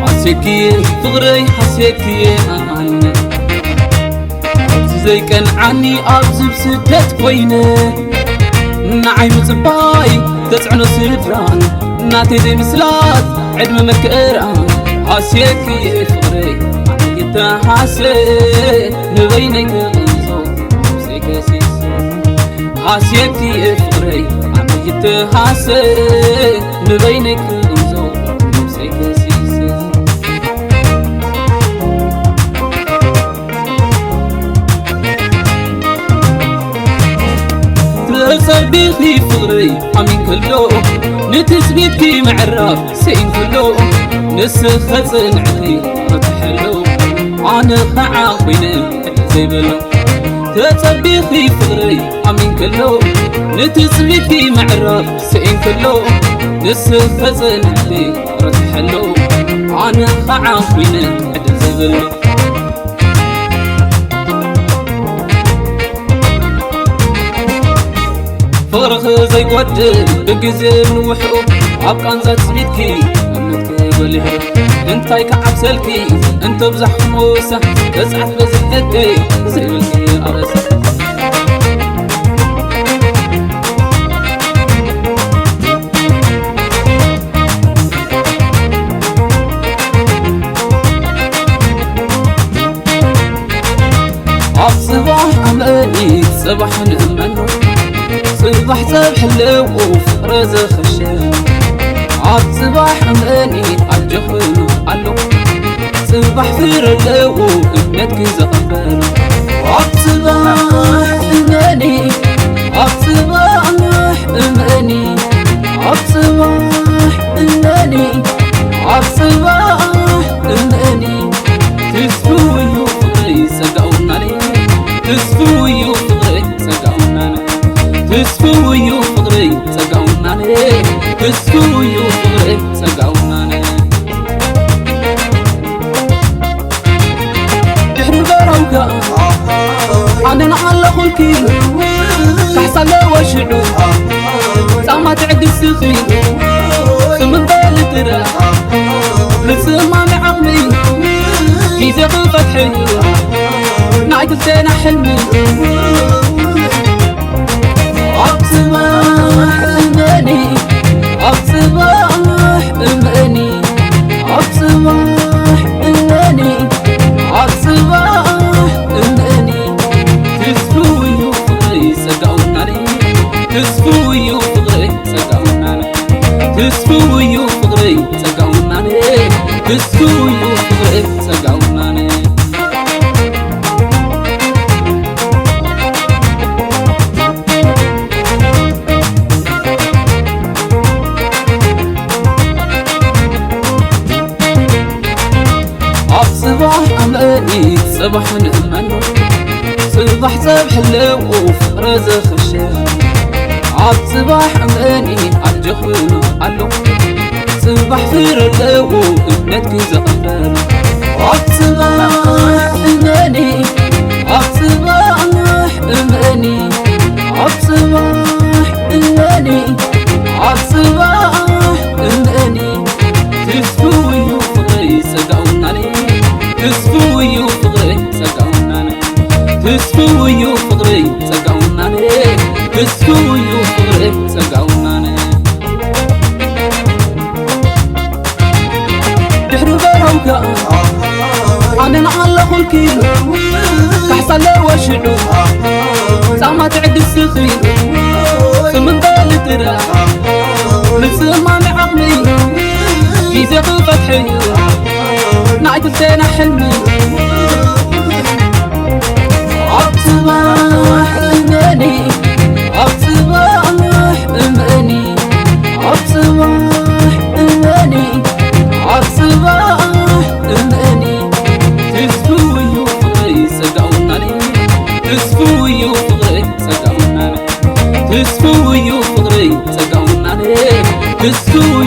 حسيتي فغري حسيتي أنا زي كان عني أبزب سدت وينه نعيم صباي تسعنو سدران ناتي زي مسلات عدم مكران حسيتي فغري عميتا حسيت نبينك غنزو سيكسيس حسيتي فغري عميتا حسيت نبينك غنزو سيكسيس صديقي فغري حمين كله نتسبيتي معرف سين كله نسخة نعطي رتحلو عن خعاقين زي بلو تصديقي فغري حمين كله نتسبيتي معرف سين كله نسخة نعطي رتحلو عن خعاقين زي بلو فرخ زي قدر بقزي من وحو عبقان زاد سبيتكي أمنتك بليه انتاي كعب سلكي انت بزح موسى تسعف بزحتكي زي بالكي أرسل عب صباح أماني صباح نأمنه صباح صبح اللوف رزق خشان عاد صباح أماني عالجخلو علو صباح فير اللوف ابنتك زقفان عاد صباح أماني عاد صباح أماني عاد صباح أماني عاد صباح أماني تسفوي وفغري سقعونا لي تسفوي وفغري سقعونا لي تسفوي وفغري سقعونا لي تسفوي وفغري سقعونا لي تحرر براوكا عندنا على خلكي تحصل لو وشعو ساما تعد السخين ثمن بالي ترى لسما معقمي في زغل فتحي نعيد الزينة حلمي عب صباح أماني عب صباح أماني عب صباح أماني عب صباح أماني تسفوي وفغري سقعونا لي تسفوي وفغري سقعونا لي تسفوي وفغري سقعونا لي تسفوي وفغري سقعونا لي صباح أماني صباح نأمنه صباح صبح اللوف رزق خشان عاد صباح أماني عالجخلو علو صباح فير اللوف ابنتك زقفان عاد صباح أماني عاد صباح أماني عاد صباح أماني عاد صباح أماني تسفوي وفغري سقعونا لي تسفوي وفغري سقعونا لي تسفوي وفغري سقعونا لي تسفوي وفغري سقعونا لي تحرر براوكا عندنا على خلكي تحصل لو وشعو ساما تعد السخين ثمن بالي ترى لسما معقمي في زغل فتحي نعيد الزينة حلمي عب صباح أماني عب صباح أماني عب صباح أماني عب صباح أماني تسفوي وفغري سقعونا لي تسفوي وفغري سقعونا لي تسفوي وفغري نسو